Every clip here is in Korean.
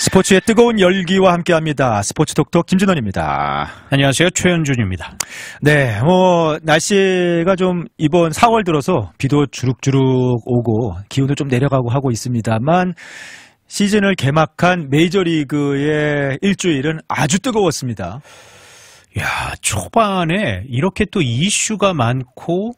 스포츠의 뜨거운 열기와 함께합니다. 스포츠 톡톡 김진원입니다. 안녕하세요. 최현준입니다. 네, 날씨가 좀 이번 4월 들어서 비도 주룩주룩 오고 기온도 좀 내려가고 하고 있습니다만 시즌을 개막한 메이저리그의 일주일은 아주 뜨거웠습니다. 야, 초반에 이렇게 또 이슈가 많고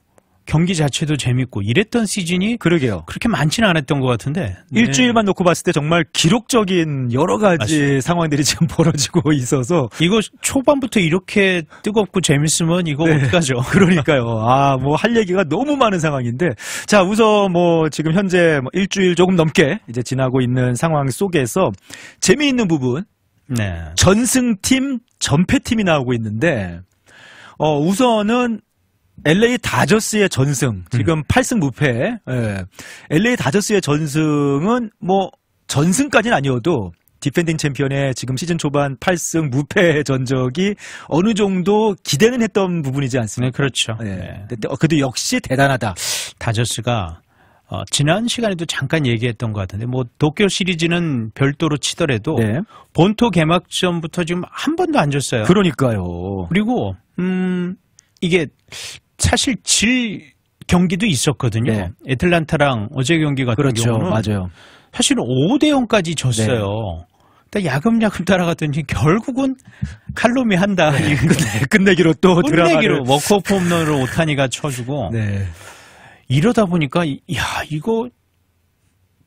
경기 자체도 재밌고 이랬던 시즌이 그러게요. 그렇게 많지는 않았던 것 같은데 일주일만 놓고 봤을 때 정말 기록적인 여러 가지 맞습니다. 상황들이 지금 벌어지고 있어서 이거 초반부터 이렇게 뜨겁고 재밌으면 이거 네. 어떡하죠? 그러니까요. 할 얘기가 너무 많은 상황인데 자, 우선 지금 현재 일주일 조금 넘게 이제 지나고 있는 상황 속에서 재미있는 부분 네. 전승팀, 전패팀이 나오고 있는데 우선은 LA 다저스의 전승, 지금 8승 무패. 예. LA 다저스의 전승은 전승까지는 아니어도 디펜딩 챔피언의 지금 시즌 초반 8승 무패 전적이 어느 정도 기대는 했던 부분이지 않습니까? 네, 그렇죠. 예. 네. 그래도 역시 대단하다. 다저스가 지난 시간에도 잠깐 얘기했던 것 같은데 도쿄 시리즈는 별도로 치더라도 네. 본토 개막전부터 지금 한 번도 안 졌어요. 그러니까요. 그리고 이게 사실 질 경기도 있었거든요. 네. 애틀란타랑 어제 경기 같은 그렇죠. 경우는 맞아요. 사실은 5대0까지 졌어요. 네. 야금야금 따라갔더니 결국은 칼롬이 한다. 네. 끝내기로 또 끝내기로 워크오프 홈런으로 오타니가 쳐주고 네. 이러다 보니까 이거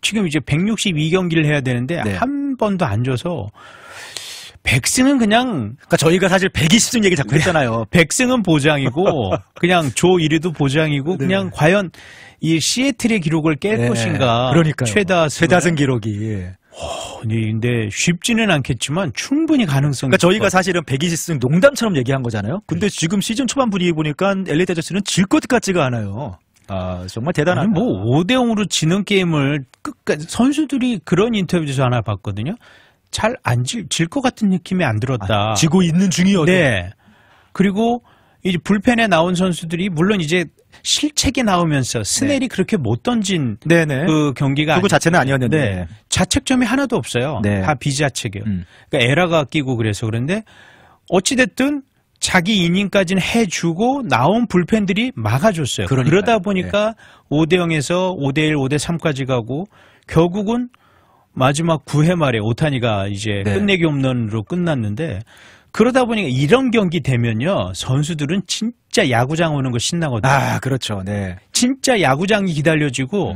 지금 이제 162경기를 해야 되는데 네. 한 번도 안 져서 100승은 그러니까 저희가 사실 120승 얘기 자꾸 했잖아요. 100승은 보장이고 그냥 조 1위도 보장이고 네. 그냥 과연 이 시애틀의 기록을 깰 네. 것인가. 그러니까요. 최다승 기록이. 근데 쉽지는 않겠지만 충분히 가능성이. 그러니까 저희가 사실은 120승 농담처럼 얘기한 거잖아요. 근데 지금 시즌 초반 분위기 보니까 LA 다저스는 질 것 같지가 않아요. 정말 대단하다. 5대0으로 지는 게임을 끝까지 선수들이 그런 인터뷰에서 하나 봤거든요. 잘 안 질 것 같은 느낌이 안 들었다. 지고 있는 중이어도. 네. 그리고 이제 불펜에 나온 선수들이 물론 이제 실책이 나오면서 스넬이 그렇게 못 던진 네네. 그 경기가 그거 자체는 아니었는데 네. 자책점이 하나도 없어요. 네. 다 비자책이에요. 그러니까 에러가 끼고 그래서 그런데 어찌됐든 자기 이닝까지는 해주고 나온 불펜들이 막아줬어요. 그러니까요. 그러다 보니까 5대0에서 5대1, 5대3까지 가고 결국은 마지막 9회 말에 오타니가 이제 끝내기 홈런으로 끝났는데 그러다 보니까 이런 경기 되면요 선수들은 진짜 야구장 오는 거 신나거든요. 그렇죠. 네. 진짜 야구장이 기다려지고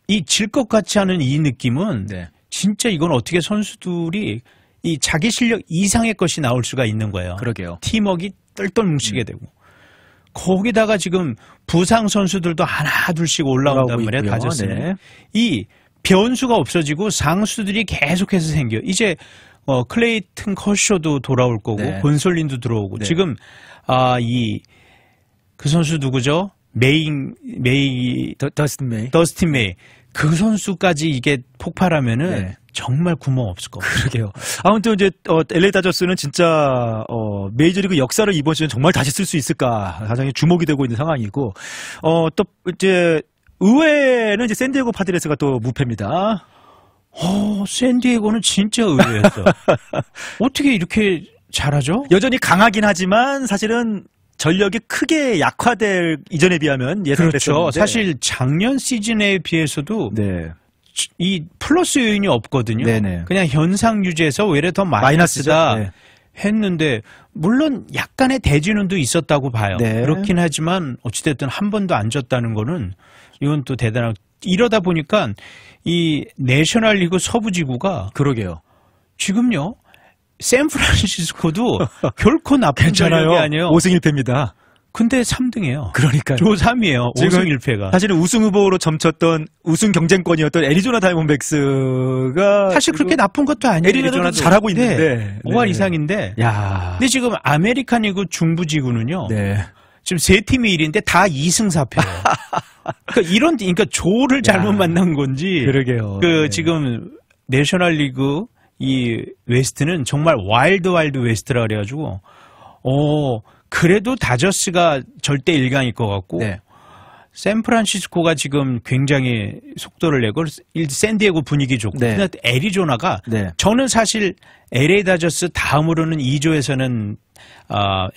이 질 것 같지 않은 이 느낌은 진짜 이건 어떻게 선수들이 이 자기 실력 이상의 것이 나올 수가 있는 거예요. 그러게요. 팀워크가 똘똘 뭉치게 되고 거기다가 지금 부상 선수들도 하나 둘씩 올라온단 말이에요. 다저스는. 네. 이 변수가 없어지고 상수들이 계속해서 생겨요. 이제 클레이튼 커쇼도 돌아올 거고 곤솔린도 들어오고 지금 그 선수 누구죠? 더스틴 메이 그 선수까지 이게 폭발하면은 정말 구멍 없을 것 같아요. 그러게요. 아무튼 이제 LA 다저스는 진짜 메이저리그 역사를 이번 시즌 정말 다시 쓸 수 있을까 가장 주목이 되고 있는 상황이고 또 이제 의외는 이제 샌디에고 파드레스가 또 무패입니다. 샌디에고는 진짜 의외였어. 어떻게 이렇게 잘하죠? 여전히 강하긴 하지만 사실은 전력이 크게 약화될 이전에 비하면 예상됐었는데. 그렇죠. 사실 작년 시즌에 비해서도 이 플러스 요인이 없거든요. 네네. 그냥 현상 유지해서 오히려 더 마이너스다 했는데 물론 약간의 대진운도 있었다고 봐요. 그렇긴 하지만 어찌됐든 한 번도 안 졌다는 거는 이건 또 대단하고 이러다 보니까 이 내셔널리그 서부지구가 그러게요. 지금요 샌프란시스코도 결코 나쁜 전력이 아니에요. 5승 1패입니다. 근데 3등이에요. 그러니까요. 조 3위에요. 5승 1패가. 사실은 우승 후보로 점쳤던 우승 경쟁권이었던 애리조나 다이몬백스가 사실 그렇게 나쁜 것도 아니에요. 애리조나도 잘하고 있는데 5할 이상인데. 야. 근데 지금 아메리칸 리그 중부지구는요. 지금 세 팀이 1위인데 다 2승 4패예요. 그러니까 조를 잘못 만난 건지. 그러게요. 네. 지금 내셔널리그 이 웨스트는 정말 와일드 웨스트라 그래가지고 그래도 다저스가 절대 1강일 것 같고. 네. 샌프란시스코가 지금 굉장히 속도를 내고 샌디에고 분위기 좋고 네. 근데 애리조나가 네. 저는 사실 LA 다저스 다음으로는 2조에서는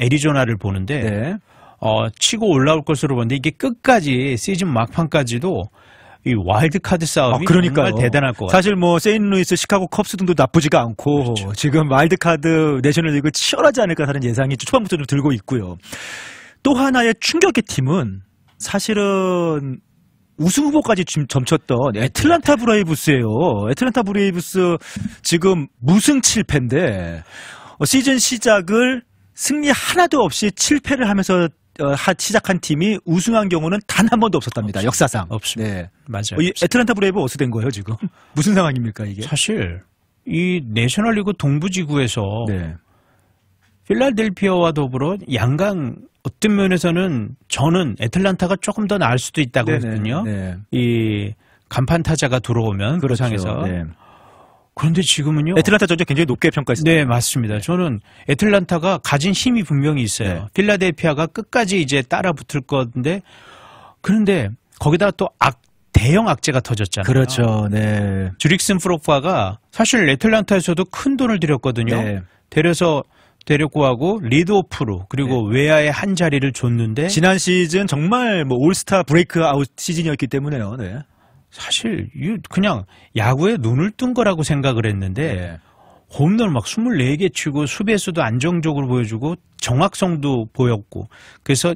애리조나를 보는데 네. 치고 올라올 것으로 보는데 이게 끝까지 시즌 막판까지도 이 와일드카드 싸움이 정말 대단할 것 같아요. 사실 뭐 세인루이스, 시카고 컵스 등도 나쁘지가 않고 그렇죠. 지금 와일드카드 내셔널리그 치열하지 않을까 하는 예상이 초반부터 좀 들고 있고요. 또 하나의 충격의 팀은 사실은 우승 후보까지 점쳤던 애틀란타 브레이브스예요. 애틀란타 브레이브스 지금 무승 7패인데 시즌 시작을 승리 하나도 없이 7패를 하면서 시작한 팀이 우승한 경우는 단 한 번도 없었답니다. 역사상. 없습니다. 네. 맞아요. 애틀란타 브레이브 어떻게 된 거예요 지금? 무슨 상황입니까 이게? 사실 이 내셔널리그 동부지구에서 네. 필라델피아와 더불어 양강 어떤 면에서는 저는 애틀란타가 조금 더 나을 수도 있다고 했거든요. 네. 이 간판 타자가 들어오면 그 상에서. 네. 그런데 지금은요. 애틀란타 전적 굉장히 높게 평가했습니다. 네, 맞습니다. 저는 애틀란타가 가진 힘이 분명히 있어요. 네. 필라델피아가 끝까지 이제 따라 붙을 건데 그런데 거기다가 또 대형 악재가 터졌잖아요. 그렇죠. 네. 주릭슨 프로파가 사실 애틀란타에서도 큰 돈을 들였거든요. 네. 데려고 하고 리드오프로 그리고 네. 외야의 한 자리를 줬는데 지난 시즌 정말 뭐 올스타 브레이크 아웃 시즌이었기 때문에요. 네. 사실 그냥 야구에 눈을 뜬 거라고 생각을 했는데 네. 홈런 막 24개 치고 수비에서도 안정적으로 보여주고 정확성도 보였고 그래서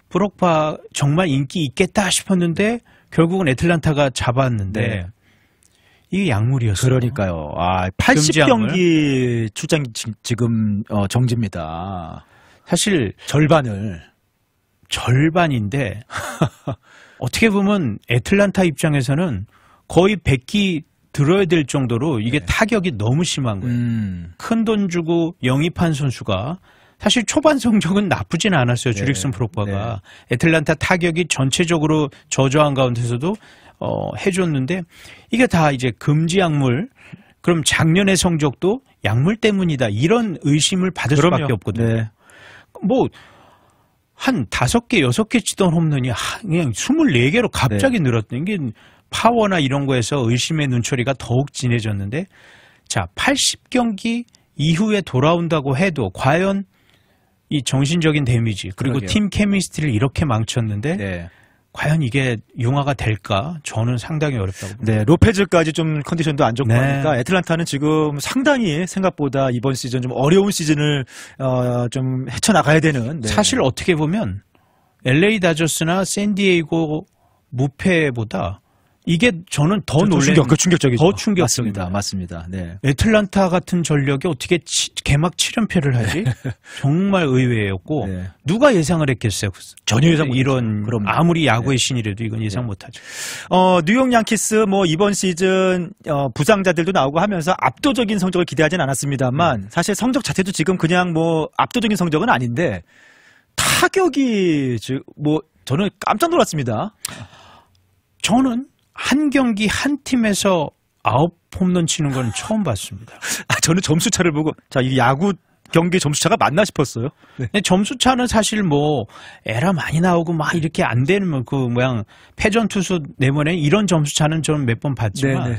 프로파 정말 인기 있겠다 싶었는데 결국은 애틀란타가 잡았는데 네. 이게 약물이었어요. 그러니까요. 80경기 출장 지금 정지입니다. 사실 절반인데 어떻게 보면 애틀란타 입장에서는 거의 100기 들어야 될 정도로 이게 네. 타격이 너무 심한 거예요. 큰 돈 주고 영입한 선수가 사실 초반 성적은 나쁘진 않았어요. 주릭슨 프로파가. 네. 애틀란타 타격이 전체적으로 저조한 가운데서도 해줬는데 이게 다 이제 금지 약물 그럼 작년의 성적도 약물 때문이다 이런 의심을 받을 수밖에 없거든요. 네. 뭐 한 5개, 6개 치던 홈런이 그냥 24개로 갑자기 늘었던 게 파워나 이런 거에서 의심의 눈초리가 더욱 진해졌는데 자 80경기 이후에 돌아온다고 해도 과연 이 정신적인 데미지 그리고 그러게요. 팀 케미스트리를 이렇게 망쳤는데 네. 과연 이게 융화가 될까? 저는 상당히 어렵다고 봅니다. 네, 로페즈까지 좀 컨디션도 안 좋고 네. 하니까 애틀란타는 지금 상당히 생각보다 이번 시즌 좀 어려운 시즌을 좀 헤쳐나가야 되는. 네. 사실 어떻게 보면 LA 다저스나 샌디에이고 무패보다 이게 저는 더 놀란 충격적이죠. 더 충격적입니다. 맞습니다. 네. 애틀란타 같은 전력이 어떻게 개막 7연패를 하지? 정말 의외였고 네. 누가 예상을 했겠어요? 전혀 예상 이런 아무리 야구의 신이라도 이건 예상 못하죠. 뉴욕 양키스 뭐 이번 시즌 부상자들도 나오고 하면서 압도적인 성적을 기대하진 않았습니다만 사실 성적 자체도 지금 그냥 뭐 압도적인 성적은 아닌데 타격이 뭐 저는 깜짝 놀랐습니다. 저는 한 경기 한 팀에서 9홈런 치는 건 처음 봤습니다. 저는 점수차를 보고 이 야구 경기 점수차가 맞나 싶었어요. 네. 점수차는 사실 뭐 에라 많이 나오고 막 이렇게 안 되는 그 모양 패전 투수 내보내 이런 점수차는 저는 몇 번 봤지만 네네.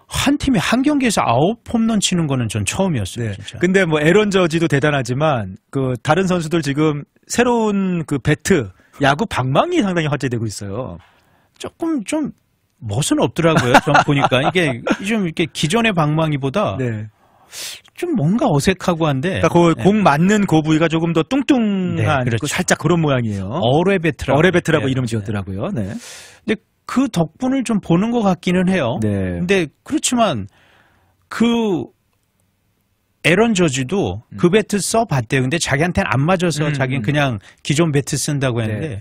한 팀이 한 경기에서 9홈런 치는 거는 전 처음이었어요. 네. 진짜. 근데 뭐 에런 저지도 대단하지만 그 다른 선수들 지금 새로운 그 배트 야구 방망이 상당히 화제되고 있어요. 조금 좀 멋은 없더라고요. 좀 보니까 이게 좀 이렇게 기존의 방망이보다 네. 좀 뭔가 어색하고 한데. 그러니까 네. 공 맞는 그 부위가 조금 더 뚱뚱한 네, 그렇죠. 살짝 그런 모양이에요. 어레베트라고 이름 지었더라고요. 네. 근데 그 덕분을 좀 보는 것 같기는 해요. 네. 근데 그렇지만 그 에런 저지도 그 배트 써봤대요. 근데 자기한테는 안 맞아서 자기는 그냥 기존 배트 쓴다고 했는데. 네.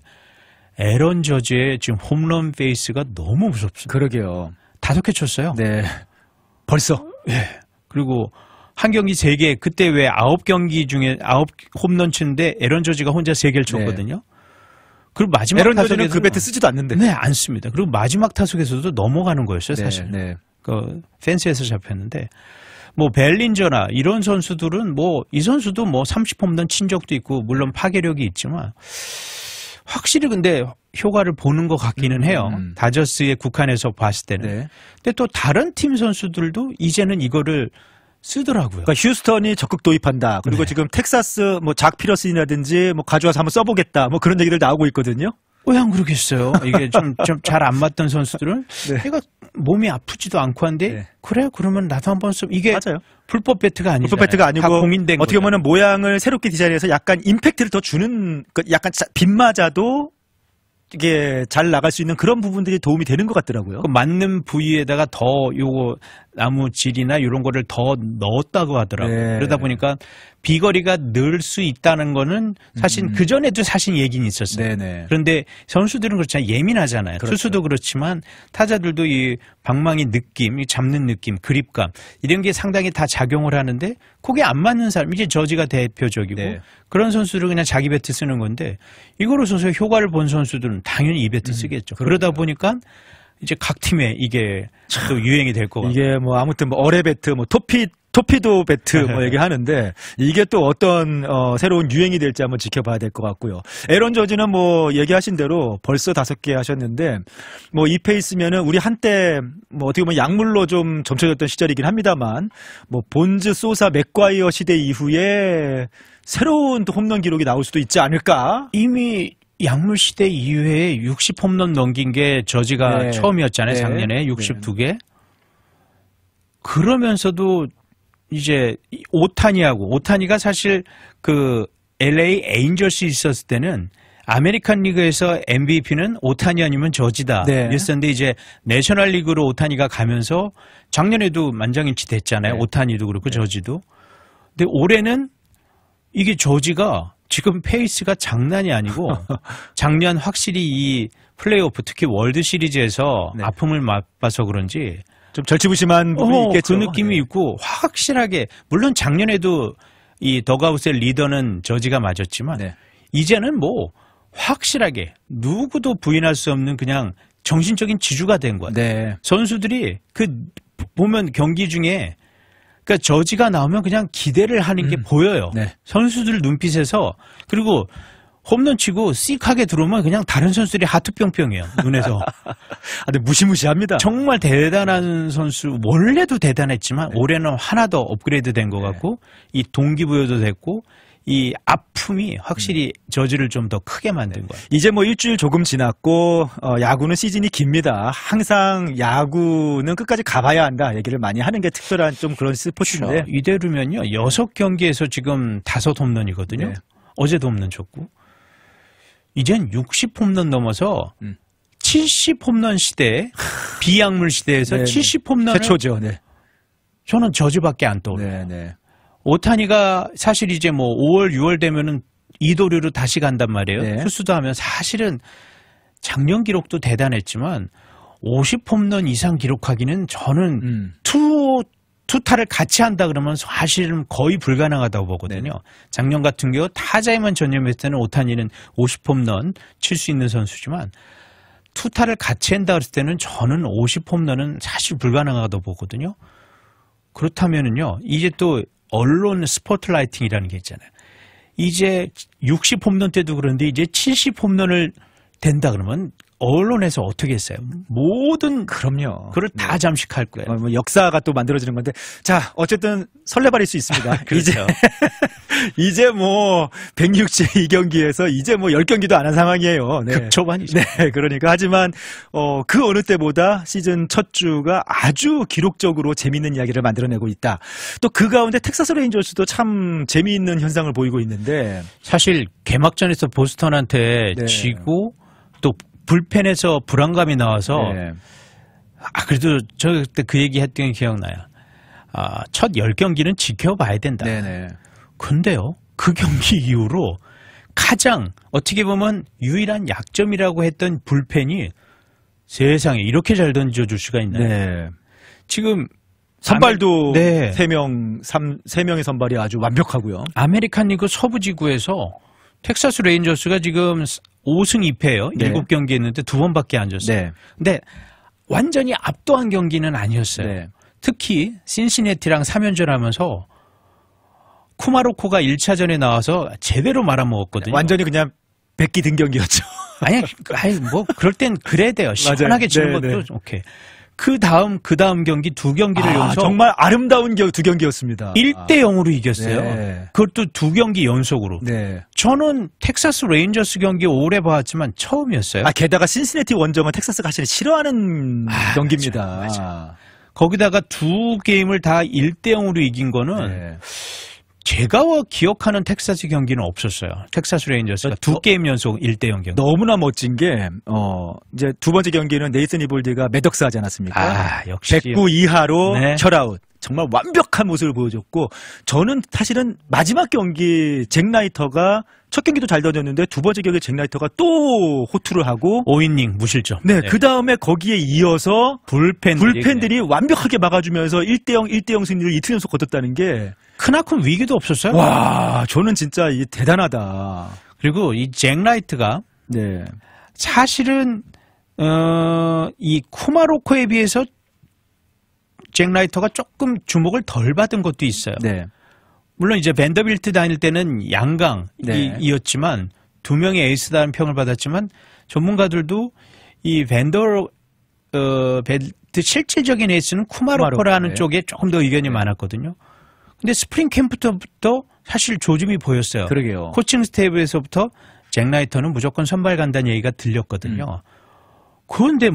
에런 저지의 지금 홈런 페이스가 너무 무섭습니다. 그러게요. 5개 쳤어요. 네. 벌써? 네. 그리고 한 경기 3개, 그때 왜 9경기 중에 9홈런 치는데 에런 저지가 혼자 3개를 쳤거든요. 네. 그리고 마지막 에런 저지는 그 배트 쓰지도 않는데. 네, 안 씁니다. 그리고 마지막 타석에서도 넘어가는 거였어요, 사실. 네. 그 펜스에서 잡혔는데. 뭐 벨린저나 이런 선수들은 뭐 이 선수도 뭐 30홈런 친 적도 있고 물론 파괴력이 있지만 확실히 근데 효과를 보는 것 같기는 해요. 다저스의 국한에서 봤을 때는. 네. 근데 또 다른 팀 선수들도 이제는 이거를 쓰더라고요. 그러니까 휴스턴이 적극 도입한다. 그리고 네. 지금 텍사스 뭐 작 피러슨이라든지 뭐 가져와서 한번 써보겠다. 뭐 그런 얘기들 나오고 있거든요. 왜 안 그러겠어요? 이게 좀 잘 안 맞던 선수들은 네. 얘가 몸이 아프지도 않고 한데 네. 그래 그러면 나도 한번 써. 이게 맞아요. 불법 배트가 아니죠. 불법 배트가 아니고 공인된 어떻게 보면 모양을 새롭게 디자인해서 약간 임팩트를 더 주는 약간 빗맞아도 이게 잘 나갈 수 있는 그런 부분들이 도움이 되는 것 같더라고요. 그 맞는 부위에다가 더 요거 나무 질이나 이런 거를 더 넣었다고 하더라고요. 네. 그러다 보니까 비거리가 늘 수 있다는 거는 사실 그전에도 사실 얘기는 있었어요. 네네. 그런데 선수들은 그렇잖아요. 예민하잖아요. 그렇죠. 투수도 그렇지만 타자들도 이 방망이 느낌, 이 잡는 느낌, 그립감 이런 게 상당히 다 작용을 하는데 그게 안 맞는 사람, 이제 저지가 대표적이고 네. 그런 선수를 그냥 자기 배트 쓰는 건데 이거로서 효과를 본 선수들은 당연히 이 배트 쓰겠죠. 그러다 보니까 이제 각 팀에 이게 또 유행이 될 것 같아요. 이게 뭐 아무튼 뭐 어뢰 배트, 뭐 토피도 배트 뭐 얘기하는데 이게 또 어떤 새로운 유행이 될지 한번 지켜봐야 될 것 같고요. 에런 저지는 뭐 얘기하신 대로 벌써 5개 하셨는데 뭐 이 페이스면은 우리 한때 뭐 어떻게 보면 약물로 좀 점쳐졌던 시절이긴 합니다만 뭐 본즈, 소사, 맥과이어 시대 이후에 새로운 또 홈런 기록이 나올 수도 있지 않을까? 이미 약물 시대 이후에 60홈런 넘긴 게 저지가 네. 처음이었잖아요. 네. 작년에 62개. 네. 그러면서도 이제 오타니가 사실 그 LA 에인절스 있었을 때는 아메리칸 리그에서 MVP는 오타니 아니면 저지다. 네. 이랬었는데 이제 내셔널 리그로 오타니가 가면서 작년에도 만장일치 됐잖아요. 네. 오타니도 그렇고 네. 저지도. 근데 올해는 이게 저지가 지금 페이스가 장난이 아니고 작년 확실히 이 플레이오프 특히 월드 시리즈에서 네. 아픔을 맛봐서 그런지 좀 절치부심한 부분이 있겠죠. 그 느낌이 네. 있고 확실하게 물론 작년에도 이 더그아웃의 리더는 저지가 맞았지만 네. 이제는 뭐 확실하게 누구도 부인할 수 없는 그냥 정신적인 지주가 된 거야. 네. 선수들이 그 보면 경기 중에 그러니까 저지가 나오면 그냥 기대를 하는 게 보여요. 네. 선수들 눈빛에서. 그리고 홈런 치고 씩하게 들어오면 그냥 다른 선수들이 하트뿅뿅해요. 눈에서. 근데 무시무시합니다. 정말 대단한 선수. 원래도 대단했지만 네. 올해는 하나 더 업그레이드 된 것 같고 이 동기부여도 됐고 이 아픔이 확실히 저지를 좀 더 크게 만든 거예요. 이제 뭐 일주일 조금 지났고 야구는 시즌이 깁니다. 항상 야구는 끝까지 가봐야 한다 얘기를 많이 하는 게 특별한 좀 그런 스포츠인데 그렇죠. 이대로면요 6경기에서 지금 5홈런이거든요. 네. 어제도 홈런 쳤고 이젠 60홈런 넘어서 70홈런 시대 비약물 시대에서 네, 70홈런을 최초죠. 네. 저는 저지밖에 안 떠올라요. 네, 네. 오타니가 사실 이제 뭐 5월, 6월 되면은 이도류로 다시 간단 말이에요. 네. 투수도 하면 사실은 작년 기록도 대단했지만 50홈런 이상 기록하기는 저는 투타를 같이 한다 그러면 사실은 거의 불가능하다고 보거든요. 네. 작년 같은 경우 타자에만 전념했을 때는 오타니는 50홈런 칠 수 있는 선수지만 투타를 같이 한다 그랬을 때는 저는 50홈런은 사실 불가능하다고 보거든요. 그렇다면은요, 이제 또 언론 스포트라이팅이라는 게 있잖아요. 이제 60홈런 때도 그런데 이제 70홈런을 된다 그러면 언론에서 어떻게 했어요? 모든 그럼요. 그걸 다 잠식할 거예요. 뭐 역사가 또 만들어지는 건데 자 어쨌든 설레발일 수 있습니다. 그렇죠. 이제 뭐 106제 2경기에서 이제 뭐 10경기도 안 한 상황이에요. 네. 극초반이죠. 네, 그러니까 하지만 그 어느 때보다 시즌 첫 주가 아주 기록적으로 재미있는 이야기를 만들어내고 있다. 또 그 가운데 텍사스 레인저스도 참 재미있는 현상을 보이고 있는데 사실 개막전에서 보스턴한테 네. 지고 또 불펜에서 불안감이 나와서 네. 그래도 저 그때 그 얘기 했던 게 기억나요. 첫 10경기는 지켜봐야 된다. 네네. 근데요. 그 경기 이후로 가장 어떻게 보면 유일한 약점이라고 했던 불펜이 세상에 이렇게 잘 던져줄 수가 있나요? 네. 지금 선발도 네. 3명의 선발이 아주 완벽하고요. 아메리칸 리그 서부지구에서 텍사스 레인저스가 지금 5승 2패예요. 네. 7경기 했는데 2번밖에 안 졌어요. 네. 근데 완전히 압도한 경기는 아니었어요. 네. 특히 신시내티랑 3연전 하면서 쿠마로코가 1차전에 나와서 제대로 말아먹었거든요. 완전히 그냥 백기 든 경기였죠. 아니 뭐 그럴 땐 그래야 돼요. 시원하게 치는 것도 네. 오케이. 그 다음 경기 2경기를 연속 정말 아름다운 두 경기였습니다. 1대0으로 이겼어요. 네. 그것도 2경기 연속으로. 네. 저는 텍사스 레인저스 경기 오래 봤지만 처음이었어요. 게다가 신시내티 원정은 텍사스가 사실 싫어하는 경기입니다. 맞아. 거기다가 2게임을 다 1대0으로 이긴 거는 네. 제가 기억하는 텍사스 경기는 없었어요. 텍사스 레인저스가 2게임 연속 1대0 경기. 너무나 멋진 게, 이제 두 번째 경기는 네이슨 이볼드가 매덕스 하지 않았습니까? 역시. 109 이하로 네. 셧아웃. 정말 완벽한 모습을 보여줬고, 저는 사실은 마지막 경기 잭 나이터가 첫 경기도 잘 던졌는데 두 번째 경기 잭 나이터가 또 호투를 하고 5이닝 무실점. 네, 그 다음에 거기에 이어서 불펜들이 완벽하게 막아주면서 1대0 승리를 이틀 연속 거뒀다는 게 크나큰 위기도 없었어요. 와, 저는 진짜 이게 대단하다. 그리고 이 잭 나이트가 네. 사실은 이 쿠마로코에 비해서 잭 나이터가 조금 주목을 덜 받은 것도 있어요. 네. 물론 이제 밴더빌트 다닐 때는 양강이었지만 두 명의 에이스다는 평을 받았지만 전문가들도 이 밴더빌트 실질적인 에이스는 쿠마로코라는 네. 쪽에 조금 더 의견이 많았거든요. 근데 스프링 캠프부터 사실 조짐이 보였어요. 그러게요. 코칭 스태프에서부터 잭 나이터는 무조건 선발 간다는 얘기가 들렸거든요. 그런데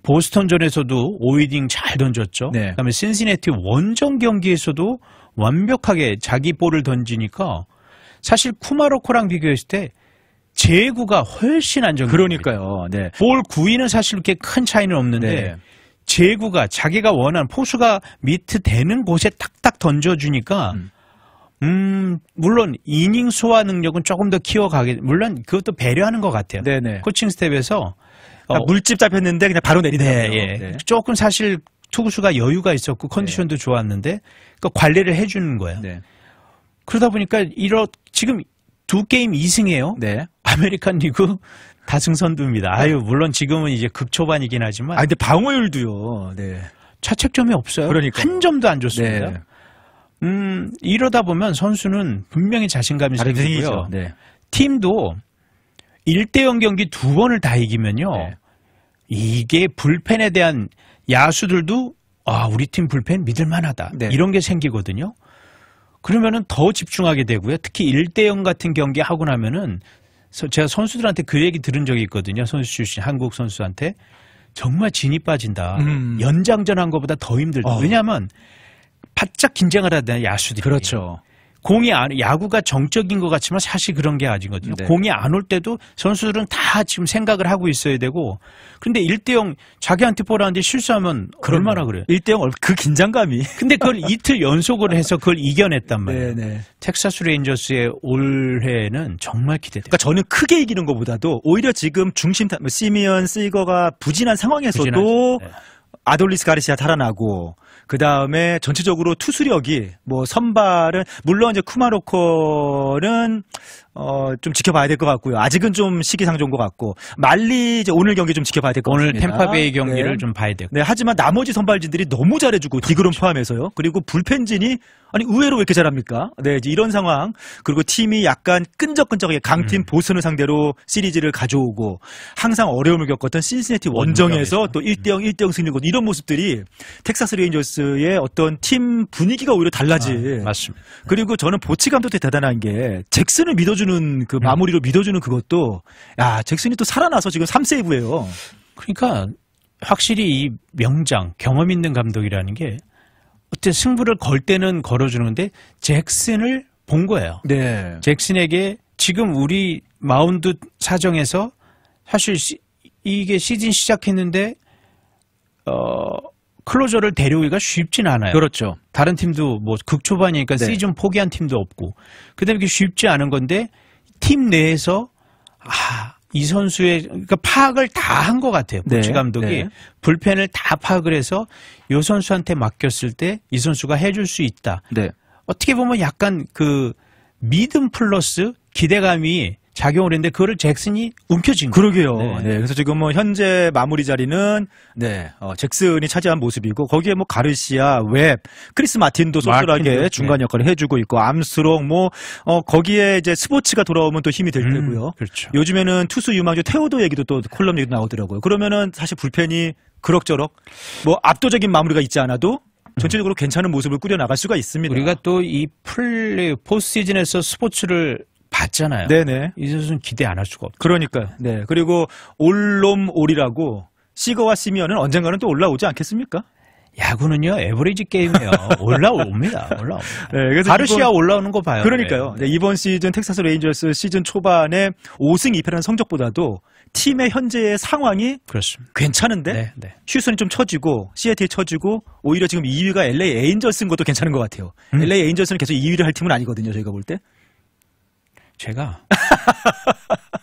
보스턴전에서도 5이닝 잘 던졌죠. 네. 그다음에 신시내티 원정 경기에서도 완벽하게 자기 볼을 던지니까 사실 쿠마로코랑 비교했을 때 제구가 훨씬 안정적입니다. 그러니까요. 네. 볼 구위는 사실 그렇게 큰 차이는 없는데 네. 제구가 자기가 원하는 포수가 미트 되는 곳에 딱딱 던져주니까 물론 이닝 소화 능력은 조금 더 키워가게 물론 그것도 배려하는 것 같아요. 네네. 코칭 스텝에서 물집 잡혔는데 그냥 바로 내리더라고요. 네, 네. 조금 사실 투구수가 여유가 있었고 컨디션도 좋았는데 그러니까 관리를 해주는 거예요. 네. 그러다 그러다 보니까 지금 2게임 2승이에요. 네. 아메리칸 리그 다승선두입니다. 물론 지금은 이제 극초반이긴 하지만. 근데 방어율도요. 네. 자책점이 없어요. 그러니까 한 점도 안 줬습니다. 네. 이러다 보면 선수는 분명히 자신감이 생기고요. 네. 팀도 1대0 경기 2번을 다 이기면요. 네. 이게 불펜에 대한 야수들도 우리 팀 불펜 믿을만하다. 네. 이런 게 생기거든요. 그러면은 더 집중하게 되고요. 특히 1대0 같은 경기 하고 나면은 제가 선수들한테 그 얘기 들은 적이 있거든요. 선수 출신 한국 선수한테 정말 진이 빠진다. 연장전 한 것보다 더 힘들다. 왜냐하면 바짝 긴장을 하잖아요. 야수들이. 그렇죠. 야구가 정적인 것 같지만 사실 그런 게 아니거든요. 네. 공이 안 올 때도 선수들은 다 지금 생각을 하고 있어야 되고 그런데 1대0 자기한테 볼 하는데 실수하면 얼마나 그래요. 1대0 그 긴장감이. 근데 그걸 이틀 연속으로 해서 그걸 이겨냈단 말이에요. 네네. 텍사스 레인저스의 올해는 정말 기대돼요. 그러니까 저는 크게 이기는 것보다도 오히려 지금 시미언 시거가 부진한 상황에서도 네. 아돌리스 가르시아 달아나고 그 다음에 전체적으로 투수력이 선발은 물론 이제 쿠마로코는 좀 지켜봐야 될 것 같고요. 아직은 좀 시기상조인 것 같고 말리 이제 오늘 경기 좀 지켜봐야 될 것 같습니다. 오늘 템파베이 경기를 네. 좀 봐야 되고. 네, 하지만 나머지 선발진들이 너무 잘해주고 디그론 포함해서요. 그리고 불펜진이 의외로 왜 이렇게 잘합니까? 네, 이제 이런 상황. 그리고 팀이 약간 끈적끈적하게 강팀 보스턴을 상대로 시리즈를 가져오고 항상 어려움을 겪었던 신시내티 원정에서 또 1대0 승리고 이런 모습들이 텍사스 레인저스의 어떤 팀 분위기가 오히려 달라지. 맞습니다. 그리고 저는 보치 감독도 대단한 게 잭슨을 믿어주는 그 마무리로 믿어주는 그것도 잭슨이 또 살아나서 지금 3세이브예요. 그러니까 확실히 이 명장 경험 있는 감독이라는 게 어떤 승부를 걸 때는 걸어주는데 잭슨을 본 거예요. 네. 잭슨에게 지금 우리 마운드 사정에서 사실 이게 시즌 시작했는데 클로저를 데려오기가 쉽진 않아요. 그렇죠. 다른 팀도 극초반이니까 네. 시즌 포기한 팀도 없고 그다음에 이게 쉽지 않은 건데 팀 내에서 이 선수의 그러니까 파악을 다 한 것 같아요. 코치 감독이 불펜을 다 파악을 해서 이 선수한테 맡겼을 때 이 선수가 해줄 수 있다. 어떻게 보면 약간 그 믿음 플러스 기대감이 작용을 했는데 그거를 잭슨이 움켜쥔 거예요. 그러게요. 그래서 지금 뭐 현재 마무리 자리는 잭슨이 차지한 모습이고 거기에 뭐 가르시아, 웹, 크리스 마틴도 쏠쏠하게 중간 역할을 해주고 있고 암스트롱 거기에 이제 스포츠가 돌아오면 또 힘이 될 테고요. 그렇죠. 요즘에는 투수 유망주 테오도 얘기도 또 콜럼 얘기도 나오더라고요. 그러면은 사실 불펜이 그럭저럭 뭐 압도적인 마무리가 있지 않아도 전체적으로 괜찮은 모습을 꾸려나갈 수가 있습니다. 우리가 또 이 포스트 시즌에서 스포츠를 봤잖아요. 이 선수는 기대 안 할 수가 없죠. 그러니까요. 그리고 올놈 올이라고 시거와 시미언은 언젠가는 또 올라오지 않겠습니까? 야구는요, 에버리지 게임이에요. 올라옵니다. 그래서 가르시아 올라오는 거 봐요. 그러니까요. 이번 시즌 텍사스 레인저스 시즌 초반에 5승 2패라는 성적보다도 팀의 현재의 상황이 그렇습니다. 괜찮은데 휴스턴이 좀 처지고 시애틀이 처지고 오히려 지금 2위가 LA 에인저스인 것도 괜찮은 것 같아요. LA 에인저스는 계속 2위를 할 팀은 아니거든요. 저희가 볼 때. 제가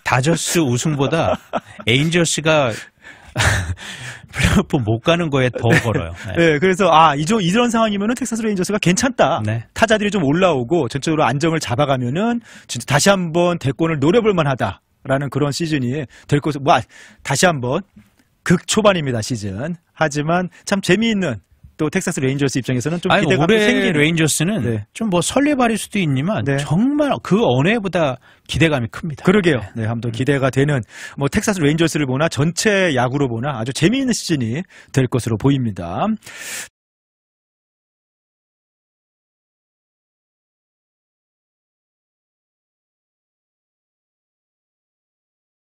다저스 우승보다 에인저스가 플레이오프 못 가는 거에 더 걸어요. 그래서 이런 상황이면은 텍사스 레인저스가 괜찮다. 타자들이 좀 올라오고 전체적으로 안정을 잡아가면은 진짜 다시 한번 대권을 노려볼 만하다라는 그런 시즌이 될 것으로 다시 한번 극 초반입니다 시즌. 하지만 참 재미있는. 또 텍사스 레인저스 입장에서는 좀 기대감이 생기는. 레인저스는 좀 뭐 설레발일 수도 있지만 정말 그 어느 해보다 기대감이 큽니다. 그러게요. 한번 기대가 되는 뭐 텍사스 레인저스를 보나 전체 야구로 보나 아주 재미있는 시즌이 될 것으로 보입니다.